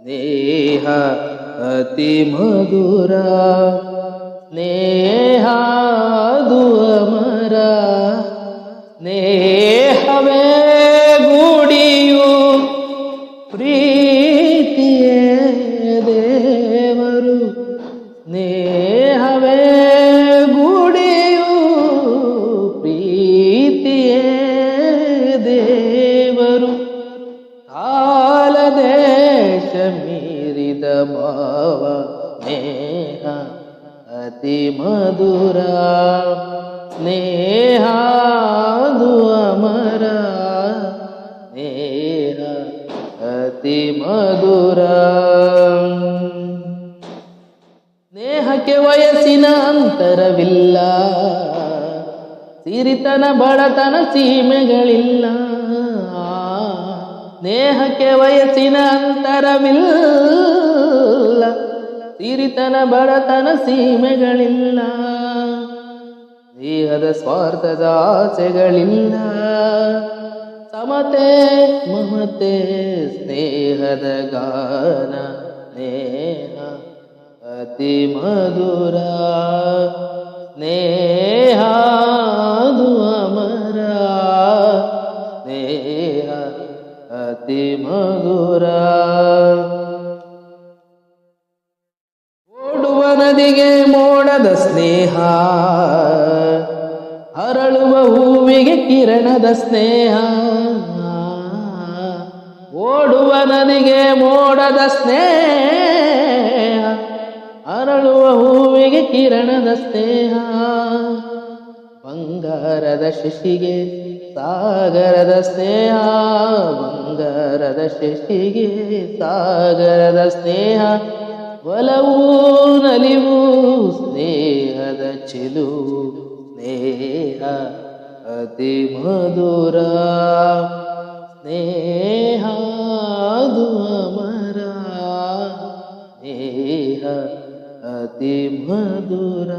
ಸ್ನೇಹ ಅತಿ ಮಧುರ, ಸ್ನೇಹ ಅದು ಅಮರ, ಸ್ನೇಹವೇ ಗೂಡಿಯು ಪ್ರೀತಿಯೇ ದೇವರು, ಸ್ನೇಹವೇ ಗೂಡಿಯು ಪ್ರೀತಿಯೇ ದೇವರು. ಕಾಲ ದೇಶ ಮೀರಿದ ಭಾವ ಸ್ನೇಹ ಅತಿ ಮಧುರ, ಸ್ನೇಹ ಅದು ಅಮರ, ಸ್ನೇಹ ಅತಿ ಮಧುರ. ಸ್ನೇಹಕ್ಕೆ ವಯಸ್ಸಿನ ಅಂತರವಿಲ್ಲ, ಸಿರಿತನ ಬಡತನ ಸೀಮೆಗಳಿಲ್ಲ. ಸ್ನೇಹಕ್ಕೆ ವಯಸ್ಸಿನ ಅಂತರವಿಲ್ಲ, ಸಿರಿತನ ಬಡತನ ಸೀಮೆಗಳಿಲ್ಲ. ಸ್ನೇಹದ ಸ್ವಾರ್ಥದ ಆಸೆಗಳಿಲ್ಲ, ಸಮತೆ ಮಮತೆ ಸ್ನೇಹದ ಗಾನ, ಸ್ನೇಹ ಅತಿ ಮಧುರ, ಸ್ನೇಹ ಅದು ಅಮರ, ಸ್ನೇಹ ಅತಿ ಮಧುರ. ಓಡುವ ನದಿಗೆ ಮೋಡದ ಸ್ನೇಹ, ಅರಳುವ ಹೂವಿಗೆ ಕಿರಣದ ಸ್ನೇಹ. ಓಡುವ ನದಿಗೆ ಮೋಡದ ಸ್ನೇಹ, ಅರಳುವ ಹೂವಿಗೆ ಕಿರಣದ ಸ್ನೇಹ. ಬಂಗಾರದ ಶಶಿಗೆ ಸಾಗರದ ಸ್ನೇಹ, ಬಂಗಾರದ ಶಶಿಗೆ ಸಾಗರದ ಸ್ನೇಹ. ಒಲವು ನಲಿವು ಸ್ನೇಹದ ಚೆಲುವು, ಸ್ನೇಹ ಅತಿ ಮಧುರ, ಸ್ನೇಹ ಅದು ಅಮರ, ಸ್ನೇಹ ಅತಿ ಮಧುರ.